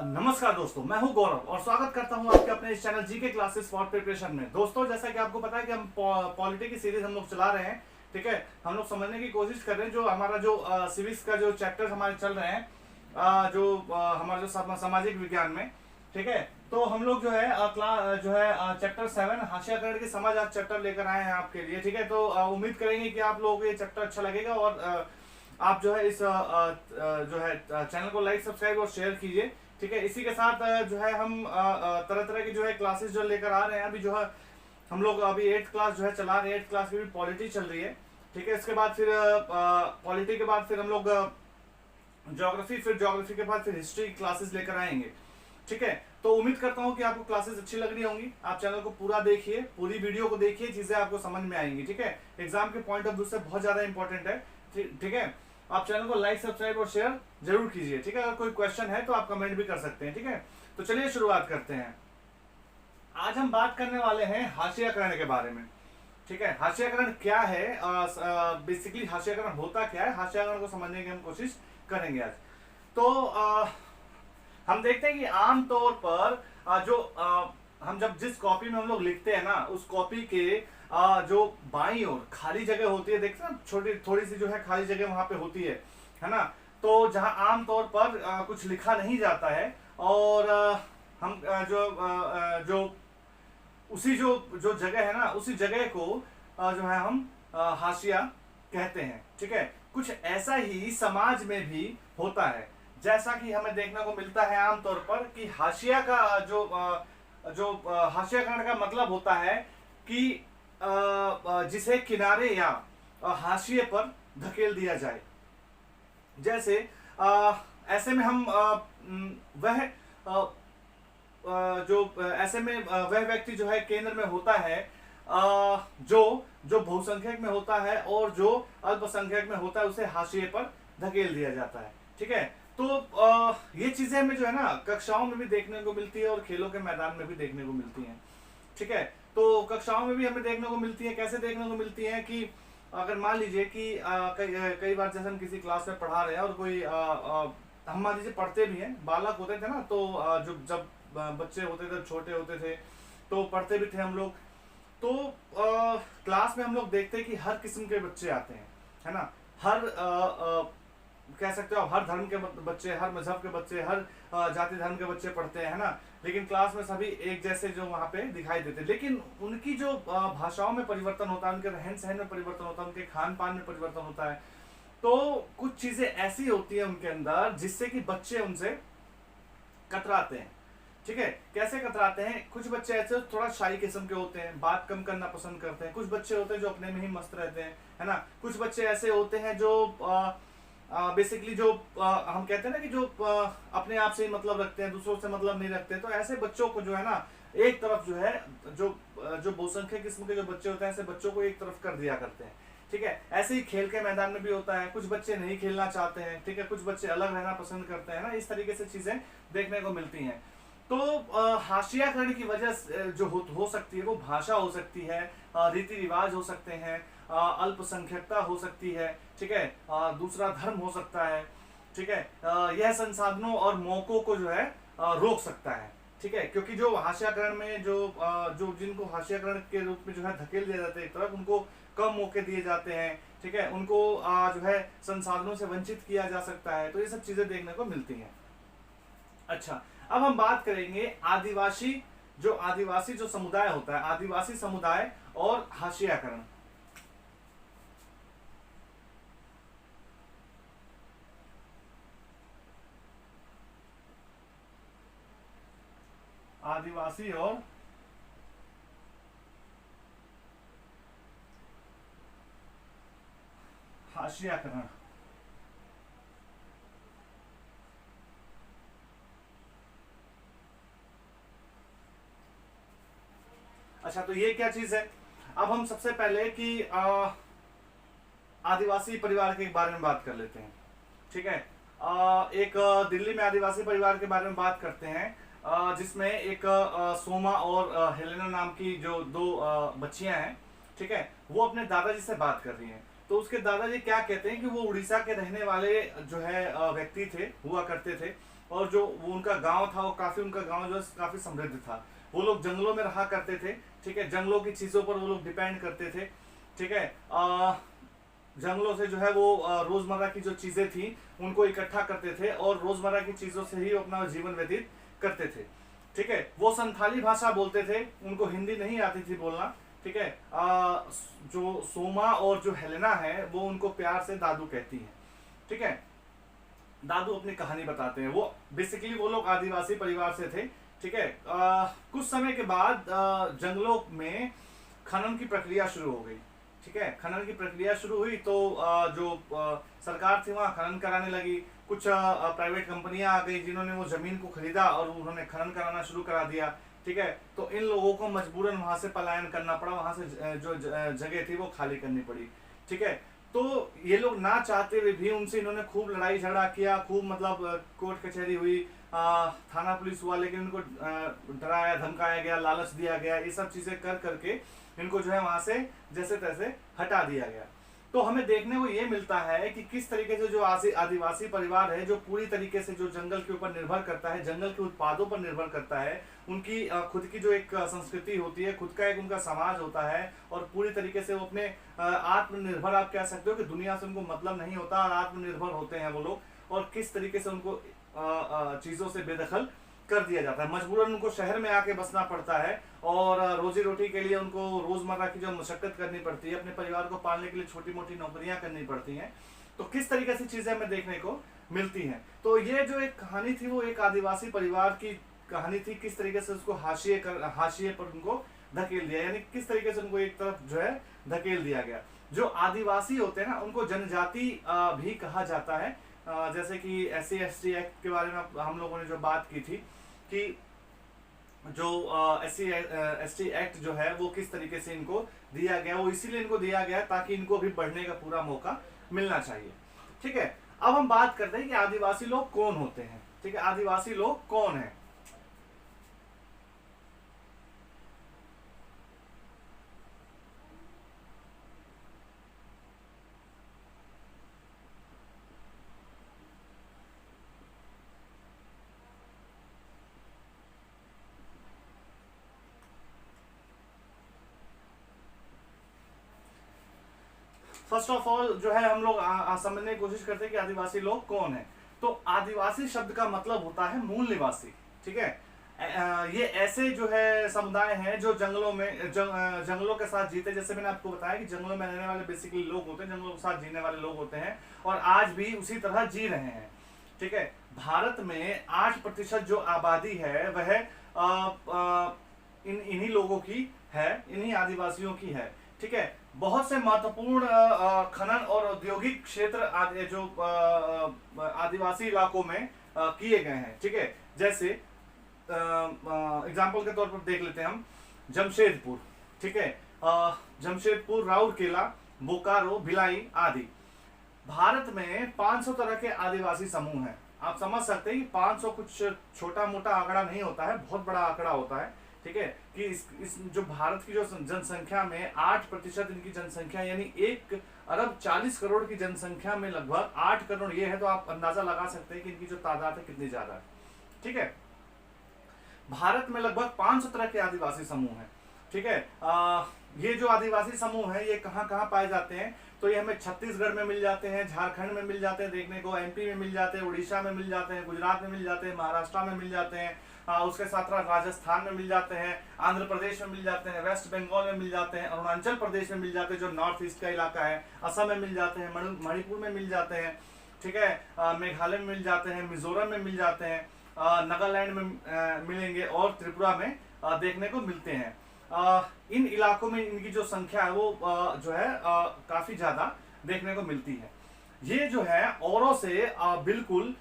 नमस्कार दोस्तों, मैं हूं गौरव और स्वागत करता हूं आपके अपने इस channel GK classes for preparation में। दोस्तों, जैसा कि आपको पता है कि हम पॉलिटी की सीरीज हम लोग चला रहे हैं। ठीक है, हम लोग समझने की कोशिश कर रहे हैं जो हमारा जो सिविक्स का जो चैप्टर हमारे चल रहे हैं, हमारा जो सामाजिक विज्ञान में। ठीक है, तो हम लोग जो है क्लास जो है चैप्टर 7 हाशियाकरण की समझ आज चैप्टर लेकर आए हैं आपके लिए। ठीक है, तो उम्मीद करेंगे कि आप लोगों को ये चैप्टर अच्छा लगेगा और आप जो है इस जो है चैनल को लाइक, सब्सक्राइब और शेयर कीजिए। ठीक है, इसी के साथ जो है हम तरह तरह की जो है क्लासेस जो लेकर आ रहे हैं। अभी जो है हम लोग अभी 8th क्लास जो है चला रहे हैं। 8th क्लास की भी पॉलिटी चल रही है। ठीक है, इसके बाद फिर पॉलिटी के बाद फिर हम लोग ज्योग्राफी, फिर ज्योग्राफी के बाद फिर हिस्ट्री क्लासेस लेकर आएंगे। ठीक है, तो उम्मीद करता हूं कि आपको क्लासेस अच्छी लग रही होंगी। आप चैनल को पूरा देखिए, पूरी वीडियो को देखिए, चीजें आपको समझ में आएंगी। ठीक है, एग्जाम के पॉइंट ऑफ व्यू से बहुत ज्यादा इंपॉर्टेंट है। ठीक है, आप चैनल को लाइक, सब्सक्राइब और शेयर जरूर कीजिए। ठीक है, अगर कोई क्वेश्चन है तो आप कमेंट भी कर सकते हैं। ठीक है, तो चलिए शुरुआत करते हैं। आज हम बात करने वाले हैं हाशियाकरण के बारे में। ठीक है, हाशियाकरण क्या है, बेसिकली हाशियाकरण होता क्या है, हाशियाकरण को समझने की हम कोशिश करेंगे आज। तो हम देखते हैं कि आमतौर पर हम जब जिस कॉपी में हम लोग लिखते हैं ना, उस कॉपी के जो बाईं ओर खाली जगह होती है, देखते हैं छोटी थोड़ी सी जो है खाली जगह वहां पे होती है ना। तो जहां आमतौर पर कुछ लिखा नहीं जाता है और हम जो उसी जो जगह है ना, उसी जगह को जो है हम हाशिया कहते हैं। ठीक है, कुछ ऐसा ही समाज में भी होता है, जैसा कि हमें देखने को मिलता है आमतौर पर कि हाशिया का जो हाशियाकरण का मतलब होता है कि जिसे किनारे या हाशिए पर धकेल दिया जाए। जैसे ऐसे में हम ऐसे में वह व्यक्ति जो है केंद्र में होता है, जो बहुसंख्यक में होता है और जो अल्पसंख्यक में होता है, उसे हाशिए पर धकेल दिया जाता है। ठीक है, तो ये चीजें हमें जो है ना कक्षाओं में भी देखने को मिलती है और खेलों के मैदान में भी देखने को मिलती हैं। ठीक है, तो कक्षाओं में भी हमें देखने को मिलती है। कैसे देखने को मिलती है कि अगर मान लीजिए कि कई बार जैसे हम किसी क्लास में पढ़ा रहे हैं और कोई हम मान लीजिए पढ़ते भी हैं, बालक होते थे ना, तो जब बच्चे होते थे, छोटे होते थे, तो पढ़ते भी थे हम लोग। तो क्लास में हम लोग देखते हैं कि हर किस्म के बच्चे आते हैं, है ना। हर कह सकते हो आप, हर धर्म के बच्चे, हर मजहब के बच्चे, हर जाति धर्म के बच्चे पढ़ते हैं, है ना। लेकिन क्लास में सभी एक जैसे जो वहां पे दिखाई देते हैं, लेकिन उनकी जो भाषाओं में परिवर्तन होता है, उनके रहन सहन में परिवर्तन होता है, उनके खान पान में परिवर्तन होता है। तो कुछ चीजें ऐसी होती है उनके अंदर जिससे कि बच्चे उनसे कतराते हैं। ठीक है, कैसे कतराते हैं? कुछ बच्चे ऐसे थोड़ा शाई किस्म के होते हैं, बात कम करना पसंद करते हैं। कुछ बच्चे होते हैं जो अपने में ही मस्त रहते हैं, है ना। कुछ बच्चे ऐसे होते हैं जो बेसिकली जो हम कहते हैं ना कि जो अपने आप से ही मतलब रखते हैं, दूसरों से मतलब नहीं रखते। तो ऐसे बच्चों को जो है ना, एक तरफ जो है जो बहुसंख्यक किस्म के जो बच्चे होते हैं, ऐसे बच्चों को एक तरफ कर दिया करते हैं। ठीक है, ऐसे ही खेल के मैदान में भी होता है। कुछ बच्चे नहीं खेलना चाहते हैं, ठीक है, कुछ बच्चे अलग रहना पसंद करते हैं ना। इस तरीके से चीजें देखने को मिलती हैं। तो हाशियाकरण की वजह जो हो सकती है वो भाषा हो सकती है, रीति रिवाज हो सकते हैं, अल्पसंख्यकता हो सकती है। ठीक है, दूसरा धर्म हो सकता है। ठीक है, यह संसाधनों और मौकों को जो है रोक सकता है। ठीक है, क्योंकि जो हाशियाकरण में जो जिनको हाशियाकरण के रूप में जो है धकेल दिया जाता है एक तरफ, उनको कम मौके दिए जाते हैं। ठीक है, उनको जो है संसाधनों से वंचित किया जा सकता है। तो ये सब चीजें देखने को मिलती हैं। अच्छा, अब हम बात करेंगे आदिवासी जो समुदाय होता है, आदिवासी समुदाय और हाशियाकरण। आदिवासी और हाशियाकरण। अच्छा, तो ये क्या चीज है? अब हम सबसे पहले कि आदिवासी परिवार के बारे में बात कर लेते हैं। ठीक है, एक दिल्ली में आदिवासी परिवार के बारे में बात करते हैं, जिसमें एक सोमा और हेलेना नाम की जो दो बच्चियां हैं। ठीक है, वो अपने दादाजी से बात कर रही हैं। तो उसके दादाजी क्या कहते हैं कि वो उड़ीसा के रहने वाले जो है व्यक्ति थे, हुआ करते थे, और जो वो उनका गांव था वो काफी, उनका गांव जो है काफी समृद्ध था। वो लोग जंगलों में रहा करते थे, ठीक है, जंगलों की चीजों पर वो लोग डिपेंड करते थे, ठीक है। जंगलों से जो है वो रोजमर्रा की जो चीजें थी उनको इकट्ठा करते थे और रोजमर्रा की चीजों से ही वो अपना जीवन व्यतीत करते थे, ठीक है। वो संथाली भाषा बोलते थे, उनको हिंदी नहीं आती थी बोलना, ठीक है। जो सोमा और जो हेलेना है वो उनको प्यार से दादू कहती हैं, ठीक है। दादू अपनी कहानी बताते हैं। वो बेसिकली वो लोग आदिवासी परिवार से थे, ठीक है। कुछ समय के बाद जंगलों में खनन की प्रक्रिया शुरू हो गई, ठीक है। खनन की प्रक्रिया शुरू हुई तो जो सरकार थी वहाँ खनन कराने लगी। कुछ प्राइवेट कंपनियां आ गई जिन्होंने वो जमीन को खरीदा और उन्होंने खनन कराना शुरू करा दिया, ठीक है। तो इन लोगों को मजबूरन वहां से पलायन करना पड़ा, वहां से जो जगह थी वो खाली करनी पड़ी, ठीक है। तो ये लोग ना चाहते हुए भी उनसे इन्होंने खूब लड़ाई झगड़ा किया, खूब मतलब कोर्ट कचहरी हुई, थाना पुलिस हुआ, लेकिन इनको डराया धमकाया गया, लालच दिया गया, ये सब चीजें कर करके इनको जो है वहां से जैसे तैसे हटा दिया गया। तो हमें देखने को ये मिलता है कि किस तरीके से जो आदिवासी परिवार है जो पूरी तरीके से जो जंगल के ऊपर निर्भर करता है, जंगल के उत्पादों पर निर्भर करता है, उनकी खुद की जो एक संस्कृति होती है, खुद का एक उनका समाज होता है, और पूरी तरीके से वो अपने आत्मनिर्भर, आप कह सकते हो कि दुनिया से उनको मतलब नहीं होता और आत्मनिर्भर होते हैं वो लोग, और किस तरीके से उनको चीजों से बेदखल कर दिया जाता है। मजबूरन उनको शहर में आके बसना पड़ता है और रोजी रोटी के लिए उनको रोजमर्रा की जो मशक्कत करनी पड़ती है, अपने परिवार को पालने के लिए छोटी मोटी नौकरियां करनी पड़ती हैं। तो किस तरीके से चीजें हमें देखने को मिलती हैं। तो ये जो एक कहानी थी वो एक आदिवासी परिवार की कहानी थी, किस तरीके से उसको हाशिए पर उनको धकेल दिया, यानी किस तरीके से उनको एक तरफ जो है धकेल दिया गया। जो आदिवासी होते हैं ना उनको जनजाति भी कहा जाता है। जैसे कि SC/ST एक्ट के बारे में हम लोगों ने जो बात की थी कि जो SC/ST एक्ट जो है वो किस तरीके से इनको दिया गया, वो इसीलिए इनको दिया गया ताकि इनको भी बढ़ने का पूरा मौका मिलना चाहिए, ठीक है। अब हम बात करते हैं कि आदिवासी लोग कौन होते हैं, ठीक है। आदिवासी लोग कौन है? फर्स्ट ऑफ ऑल जो है हम लोग समझने की कोशिश करते हैं कि आदिवासी लोग कौन है। तो आदिवासी शब्द का मतलब होता है मूल निवासी, ठीक है। ये ऐसे जो है समुदाय हैं जो जंगलों में जंगलों के साथ जीते, जैसे मैंने आपको बताया कि जंगलों में रहने वाले बेसिकली लोग होते हैं, जंगलों के साथ जीने वाले लोग होते हैं और आज भी उसी तरह जी रहे हैं, ठीक है। भारत में 8% जो आबादी है वह इन्हीं लोगों की है, इन्हीं आदिवासियों की है, ठीक है। बहुत से महत्वपूर्ण खनन और औद्योगिक क्षेत्र जो आदिवासी इलाकों में किए गए हैं, ठीक है। जैसे एग्जाम्पल के तौर पर देख लेते हैं हम जमशेदपुर, ठीक है। जमशेदपुर, राउरकेला, बोकारो, भिलाई आदि। भारत में 500 तरह के आदिवासी समूह हैं। आप समझ सकते हैं कि 500 कुछ छोटा मोटा आंकड़ा नहीं होता है, बहुत बड़ा आंकड़ा होता है, ठीक है। कि इस जो भारत की जो जनसंख्या में 8% इनकी जनसंख्या, यानी 1 अरब 40 करोड़ की जनसंख्या में लगभग 8 करोड़ ये है, तो आप अंदाजा लगा सकते हैं कि इनकी जो तादाद है कितनी ज्यादा है, ठीक है। भारत में लगभग 500 तरह के आदिवासी समूह हैं, ठीक है। ये जो आदिवासी समूह है ये कहाँ कहाँ पाए जाते हैं? तो ये हमें छत्तीसगढ़ में मिल जाते हैं, झारखंड में मिल जाते हैं देखने को, MP में मिल जाते हैं, उड़ीसा में मिल जाते हैं, गुजरात में मिल जाते हैं, महाराष्ट्र में मिल जाते हैं, उसके साथ राजस्थान में मिल जाते हैं, आंध्र प्रदेश में मिल जाते हैं, वेस्ट बंगाल में मिल जाते हैं, अरुणाचल प्रदेश में मिल जाते हैं जो नॉर्थ ईस्ट का इलाका है, असम में मिल जाते हैं, मणिपुर में मिल जाते हैं, ठीक है। मेघालय में मिल जाते हैं, मिजोरम में मिल जाते हैं, नागालैंड में मिलेंगे और त्रिपुरा में देखने को मिलते हैं। इन इलाकों में इनकी जो संख्या है वो जो है काफी ज्यादा देखने को मिलती है। ये जो है औरों से बिल्कुल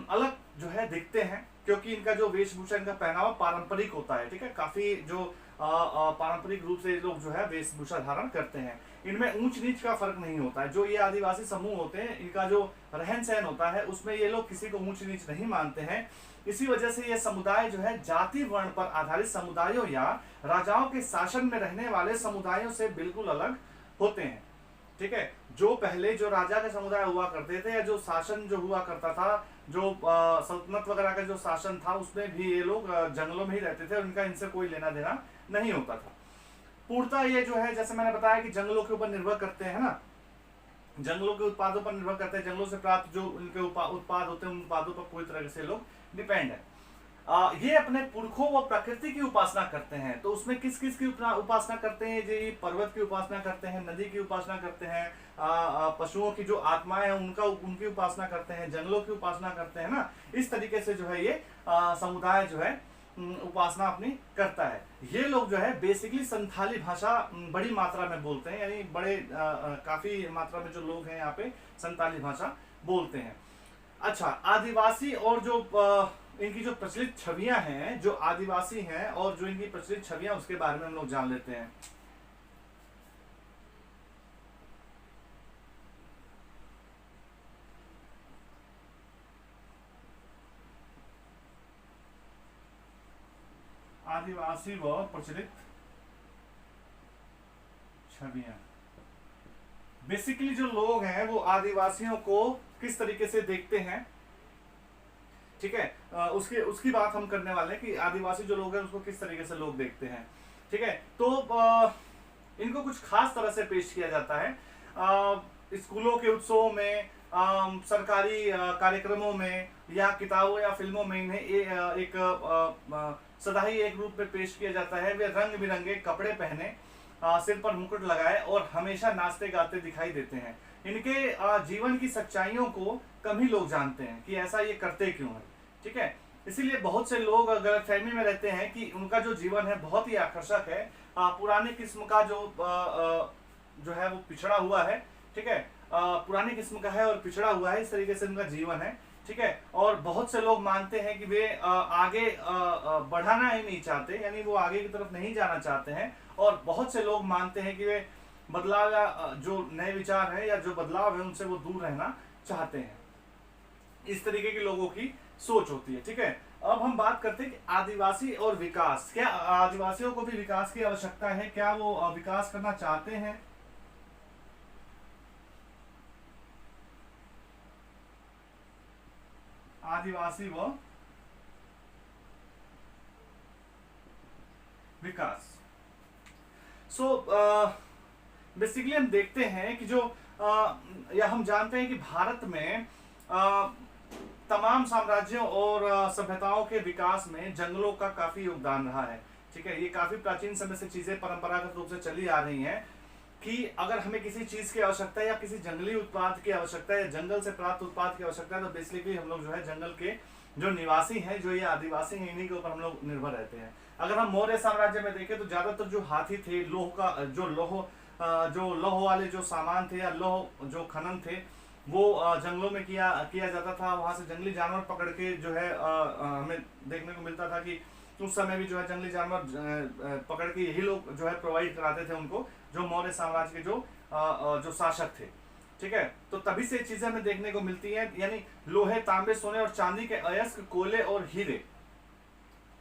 अलग जो है दिखते हैं, क्योंकि इनका जो वेशभूषा, इनका पहनावा पारंपरिक होता है, ठीक है। काफी जो पारंपरिक रूप से लोग जो है वेशभूषा धारण करते हैं। इनमें ऊंच नीच का फर्क नहीं होता है। जो ये आदिवासी समूह होते हैं इनका जो रहन सहन होता है उसमें ये लोग किसी को ऊंच नीच नहीं मानते हैं। इसी वजह से ये समुदाय जो है जाति वर्ण पर आधारित समुदायों या राजाओं के शासन में रहने वाले समुदायों से बिल्कुल अलग होते हैं, ठीक है। जो पहले जो राजा के समुदाय हुआ करते थे या जो शासन जो हुआ करता था, जो सल्तनत वगैरह का जो शासन था, उसमें भी ये लोग जंगलों में ही रहते थे और इनका इनसे कोई लेना देना नहीं होता था। पूर्णतः ये जो है, जैसे मैंने बताया कि जंगलों के ऊपर निर्भर करते हैं ना, जंगलों के उत्पादों पर निर्भर करते हैं, जंगलों से प्राप्त जो उनके उत्पाद होते हैं उन उत्पादों पर पूरी तरह से लोग डिपेंड है। ये अपने पुरखों व प्रकृति की उपासना करते हैं। तो उसमें किस किस की उपासना करते हैं? जी, पर्वत की उपासना करते हैं, नदी की उपासना करते हैं, पशुओं की जो आत्माएं हैं उनकी उपासना करते हैं, जंगलों की उपासना करते हैं ना। इस तरीके से जो है ये समुदाय जो है उपासना अपनी करता है। ये लोग जो है बेसिकली संथाली भाषा बड़ी मात्रा में बोलते हैं, यानी बड़े काफी मात्रा में जो लोग हैं यहाँ पे संथाली भाषा बोलते हैं। अच्छा, आदिवासी और जो इनकी जो प्रचलित छवियां हैं, जो आदिवासी हैं और जो इनकी प्रचलित छवियां, उसके बारे में हम लोग जान लेते हैं। आदिवासी व प्रचलित छवियां, बेसिकली जो लोग हैं वो आदिवासियों को किस तरीके से देखते हैं, ठीक है, उसकी बात हम करने वाले हैं कि आदिवासी जो लोग हैं उसको किस तरीके से लोग देखते हैं। ठीक है, तो इनको कुछ खास तरह से पेश किया जाता है स्कूलों के उत्सवों में, सरकारी कार्यक्रमों में या किताबों या फिल्मों में इन्हें एक सदाही एक रूप में पेश किया जाता है। वे रंग बिरंगे कपड़े पहने, सिर पर मुकुट लगाए और हमेशा नाचते गाते दिखाई देते हैं। इनके जीवन की सच्चाइयों को कम ही लोग जानते हैं कि ऐसा ये करते क्यों है। ठीक है, इसीलिए बहुत से लोग गलतफहमी में रहते हैं कि उनका जो जीवन है बहुत ही आकर्षक है, पुरानी किस्म का जो है वो पिछड़ा हुआ है। ठीक है, पुरानी किस्म का है और पिछड़ा हुआ है, इस तरीके से उनका जीवन है। ठीक है, और बहुत से लोग मानते हैं कि वे आगे बढ़ाना ही नहीं चाहते, यानी वो आगे की तरफ नहीं जाना चाहते हैं। और बहुत से लोग मानते हैं कि वे बदलाव या जो नए विचार है या जो बदलाव है उनसे वो दूर रहना चाहते हैं। इस तरीके के लोगों की सोच होती है। ठीक है, अब हम बात करते हैं कि आदिवासी और विकास। क्या आदिवासियों को भी विकास की आवश्यकता है? क्या वो विकास करना चाहते हैं? आदिवासी व विकास। सो बेसिकली हम देखते हैं कि जो या हम जानते हैं कि भारत में तमाम साम्राज्यों और सभ्यताओं के विकास में जंगलों का काफी योगदान रहा है। ठीक है, ये काफी प्राचीन समय से चीजें परंपरागत रूप से चली आ रही हैं कि अगर हमें किसी चीज की आवश्यकता है या किसी जंगली उत्पाद की आवश्यकता है या जंगल से प्राप्त उत्पाद की आवश्यकता है, तो बेसिकली हम लोग जो है जंगल के जो निवासी हैं, जो ये आदिवासी हैं, इन्हीं के ऊपर हम लोग निर्भर रहते हैं। अगर हम मौर्य साम्राज्य में देखें तो ज्यादातर जो हाथी थे, जो लौह वाले जो सामान थे या लौह जो खनन थे, वो जंगलों में किया जाता था। वहां से जंगली जानवर पकड़ के जो है हमें देखने को मिलता था कि उस समय भी जो है जंगली जानवर पकड़ के यही लोग जो है प्रोवाइड कराते थे उनको, जो मौर्य साम्राज्य के जो शासक थे। ठीक है, तो तभी से चीजें हमें देखने को मिलती हैं, यानी लोहे, तांबे, सोने और चांदी के अयस्क, कोयले और हीरे,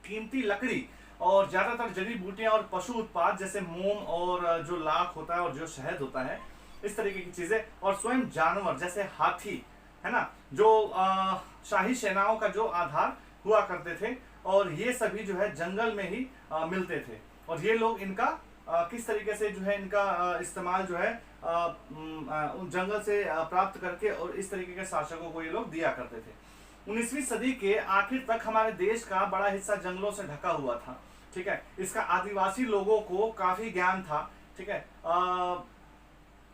कीमती लकड़ी और ज्यादातर जड़ी बूटियां और पशु उत्पाद जैसे मोम और जो लाख होता है और जो शहद होता है, इस तरीके की चीजें, और स्वयं जानवर जैसे हाथी, है ना, जो शाही सेनाओं का जो आधार हुआ करते थे। और ये सभी जो है जंगल में ही मिलते थे। और ये लोग इनका किस तरीके से जो है इनका इस्तेमाल जो है उन जंगल से प्राप्त करके और इस तरीके के शासकों को ये लोग दिया करते थे। 19वीं सदी के आखिर तक हमारे देश का बड़ा हिस्सा जंगलों से ढका हुआ था। ठीक है, इसका आदिवासी लोगों को काफी ज्ञान था। ठीक है,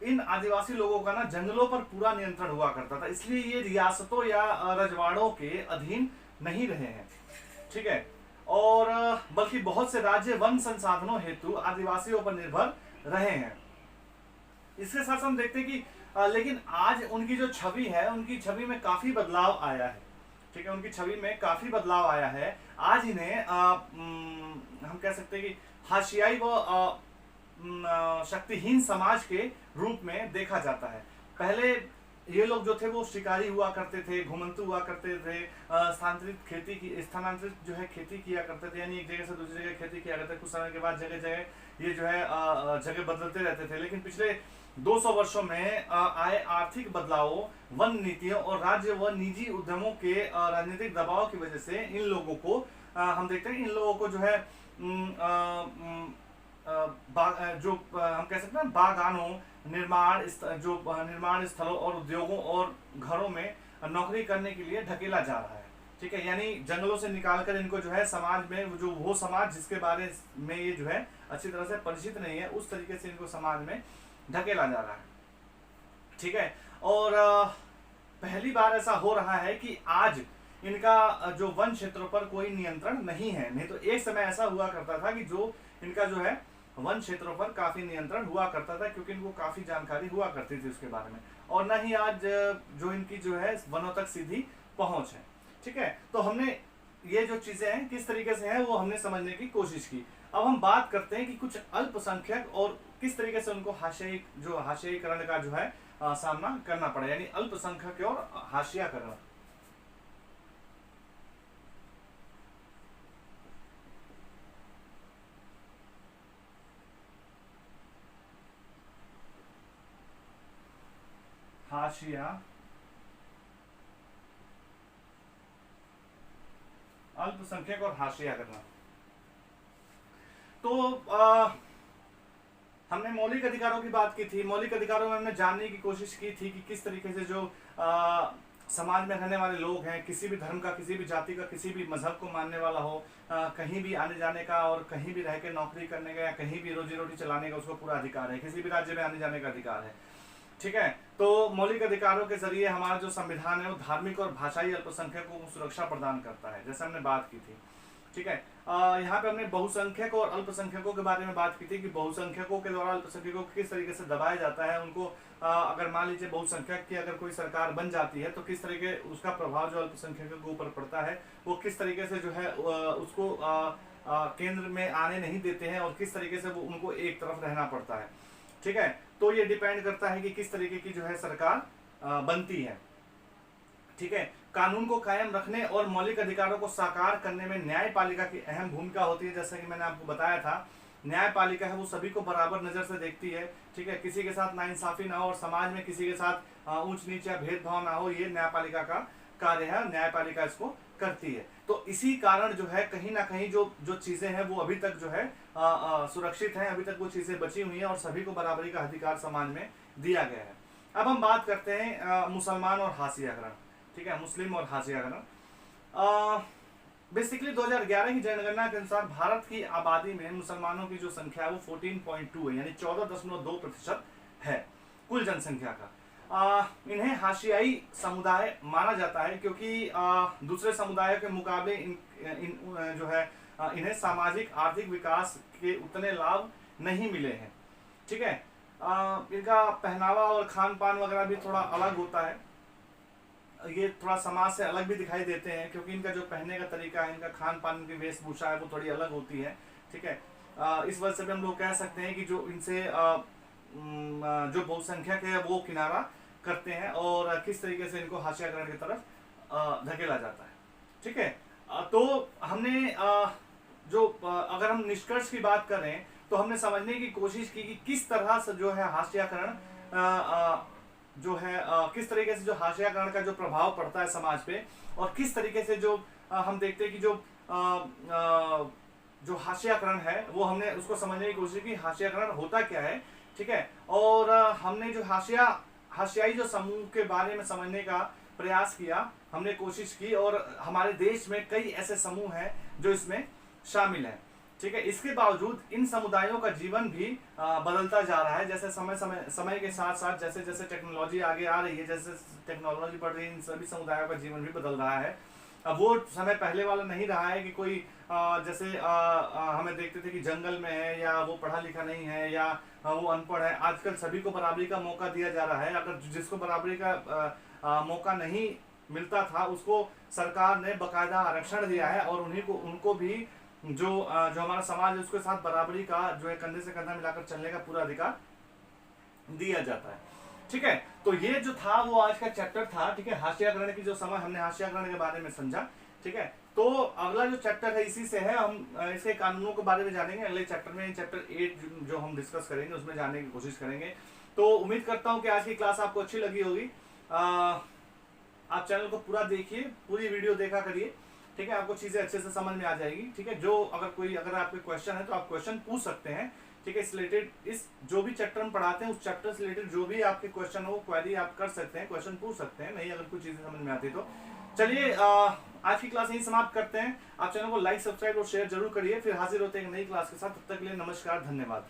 इन आदिवासी लोगों का ना जंगलों पर पूरा नियंत्रण हुआ करता था, इसलिए ये रियासतों या रजवाड़ों के अधीन नहीं रहे हैं। ठीक है, और बल्कि बहुत से राज्य वन संसाधनों हेतु आदिवासियों पर निर्भर रहे हैं। इसके साथ हम देखते हैं कि लेकिन आज उनकी जो छवि है, उनकी छवि में काफी बदलाव आया है। ठीक है, उनकी छवि में काफी बदलाव आया है। आज इन्हें हम कह सकते हैं कि हाशियाई व शक्तिहीन समाज के रूप में देखा जाता है। पहले ये लोग जो थे वो शिकारी हुआ करते थे, घुमंतु हुआ करते थे, स्थानांतरित जो है खेती किया करते थे, यानी एक जगह से दूसरी जगह खेती किया करते थे। कुछ समय के बाद जगह जगह ये जो है जगह बदलते रहते थे। लेकिन पिछले 200 वर्षों में आए आर्थिक बदलावों, वन नीतियों और राज्य व निजी उद्यमों के राजनीतिक दबाव की वजह से इन लोगों को हम देखते हैं, इन लोगों को जो है जो हम कह सकते हैं बागानों, निर्माण स्थलों और उद्योगों और घरों में नौकरी करने के लिए ढकेला जा रहा है। ठीक है, यानी जंगलों से निकालकर इनको जो है समाज में, जो वो समाज जिसके बारे में ये जो है अच्छी तरह से परिचित नहीं है, उस तरीके से इनको समाज में ढकेला जा रहा है। ठीक है, और पहली बार ऐसा हो रहा है कि आज इनका जो वन क्षेत्रों पर कोई नियंत्रण नहीं है। नहीं तो एक समय ऐसा हुआ करता था कि जो इनका जो है वन क्षेत्रों पर काफी नियंत्रण हुआ करता था, क्योंकि इनको काफी जानकारी हुआ करती थी उसके बारे में, और न ही आज जो इनकी जो है वनों तक सीधी पहुंच है। ठीक है, तो हमने ये जो चीजें हैं किस तरीके से हैं वो हमने समझने की कोशिश की। अब हम बात करते हैं कि कुछ अल्पसंख्यक और किस तरीके से उनको हाशियाईकरण का जो है सामना करना पड़ा, यानी अल्पसंख्यक और हाशियाकरण। हाशिया, अल्पसंख्यक और हाशिया करना। तो हमने मौलिक अधिकारों की बात की थी। मौलिक अधिकारों में हमने जानने की कोशिश की थी कि किस तरीके से जो समाज में रहने वाले लोग हैं, किसी भी धर्म का, किसी भी जाति का, किसी भी मजहब को मानने वाला हो, कहीं भी आने जाने का और कहीं भी रह के नौकरी करने का या कहीं भी रोजी रोटी चलाने का उसको पूरा अधिकार है, किसी भी राज्य में आने जाने का अधिकार है। ठीक है, तो मौलिक अधिकारों के जरिए हमारा जो संविधान है वो धार्मिक और भाषाई अल्पसंख्यकों को सुरक्षा प्रदान करता है, जैसे हमने बात की थी। ठीक है, यहाँ पे हमने बहुसंख्यक और अल्पसंख्यकों के बारे में बात की थी कि बहुसंख्यकों के द्वारा अल्पसंख्यकों को किस तरीके से दबाया जाता है। उनको अगर मान लीजिए बहुसंख्यक की अगर कोई सरकार बन जाती है तो किस तरीके उसका प्रभाव जो अल्पसंख्यकों के ऊपर पड़ता है, वो किस तरीके से जो है उसको केंद्र में आने नहीं देते हैं और किस तरीके से वो उनको एक तरफ रहना पड़ता है। ठीक है, तो ये डिपेंड करता है कि किस तरीके की जो है सरकार बनती है। ठीक है, कानून को कायम रखने और मौलिक अधिकारों को साकार करने में न्यायपालिका की अहम भूमिका होती है। जैसा कि मैंने आपको बताया था, न्यायपालिका है वो सभी को बराबर नजर से देखती है। ठीक है, किसी के साथ नाइंसाफी ना हो और समाज में किसी के साथ ऊंच नीच या भेदभाव ना हो, ये न्यायपालिका का कार्य है, न्यायपालिका इसको करती है। तो इसी कारण जो है कहीं ना कहीं जो चीजें हैं वो अभी तक जो है सुरक्षित हैं, अभी तक वो चीजें बची हुई हैं और सभी को बराबरी का अधिकार समाज में दिया गया है। अब हम बात करते हैं मुसलमान और हाशियाकरण। ठीक है, मुस्लिम और हाशियाकरण। बेसिकली 2011 की जनगणना के अनुसार भारत की आबादी में मुसलमानों की जो संख्या है वो 14.2 है, यानी 14.2% है कुल जनसंख्या का। इन्हें हाशियाई समुदाय माना जाता है क्योंकि दूसरे समुदायों के मुकाबले जो है इन्हें सामाजिक आर्थिक विकास के उतने लाभ नहीं मिले हैं। ठीक है, इनका पहनावा और खान पान वगैरह भी थोड़ा अलग होता है, ये थोड़ा समाज से अलग भी दिखाई देते हैं क्योंकि इनका जो पहनने का तरीका है, इनका खान पान की वेशभूषा है वो थोड़ी अलग होती है। ठीक है, इस वजह से भी हम लोग कह सकते हैं कि जो इनसे जो बहुसंख्यक है वो किनारा करते हैं और किस तरीके से इनको हाशियाकरण की तरफ धकेला जाता है। ठीक है, तो हमने जो अगर हम निष्कर्ष की बात करें तो हमने समझने की कोशिश की कि किस तरह से जो है हाशियाकरण जो है किस तरीके से जो हाशियाकरण का जो प्रभाव पड़ता है समाज पे, और किस तरीके से जो हम देखते हैं कि जो हाशियाकरण है वो हमने उसको समझने की कोशिश की, हाशियाकरण होता क्या है। ठीक है, और हमने जो हाशियाई जो समूह के बारे में समझने का प्रयास किया, हमने कोशिश की, और हमारे देश में कई ऐसे समूह हैं जो इसमें शामिल हैं। ठीक है, इसके बावजूद इन समुदायों का जीवन भी बदलता जा रहा है। जैसे समय के साथ साथ जैसे जैसे टेक्नोलॉजी आगे आ रही है, जैसे टेक्नोलॉजी बढ़ रही है, इन सभी समुदायों का जीवन भी बदल रहा है। अब वो समय पहले वाला नहीं रहा है कि कोई जैसे हमें देखते थे कि जंगल में है या वो पढ़ा लिखा नहीं है या वो अनपढ़ है। आजकल सभी को बराबरी का मौका दिया जा रहा है। अगर जिसको बराबरी का मौका नहीं मिलता था उसको सरकार ने बकायदा आरक्षण दिया है और उनको भी जो हमारा समाज है उसके साथ बराबरी का जो है कंधे से कंधा मिलाकर चलने का पूरा अधिकार दिया जाता है। ठीक है, तो ये जो था वो आज का चैप्टर था, ठीक है। हाशिया ग्रहण की जो समय हमने हाशिया ग्रहण के बारे में समझा, ठीक है। तो अगला जो चैप्टर है इसी से है, हम इसके कानूनों के बारे में जानेंगे अगले चैप्टर में। चैप्टर 8 जो हम डिस्कस करेंगे उसमें जानने की कोशिश करेंगे। तो उम्मीद करता हूं कि आज की क्लास आपको अच्छी लगी होगी। आप चैनल को पूरा देखिए, पूरी वीडियो देखा करिए, ठीक है। आपको चीजें अच्छे से समझ में आ जाएगी, ठीक है। जो अगर आपके क्वेश्चन है तो आप क्वेश्चन पूछ सकते हैं, ठीक है। इस रिलेटेड इस जो भी चैप्टर हम पढ़ाते हैं उस चैप्टर से रिलेटेड जो भी आपके क्वेश्चन हो क्वेरी आप कर सकते हैं, क्वेश्चन पूछ सकते हैं, नहीं अगर कुछ चीजें समझ में आती तो। चलिए आज की क्लास यही समाप्त करते हैं। आप चैनल को लाइक, सब्सक्राइब और शेयर जरूर करिए। फिर हाजिर होते हैं एक नई क्लास के साथ। तब तक के लिए नमस्कार, धन्यवाद।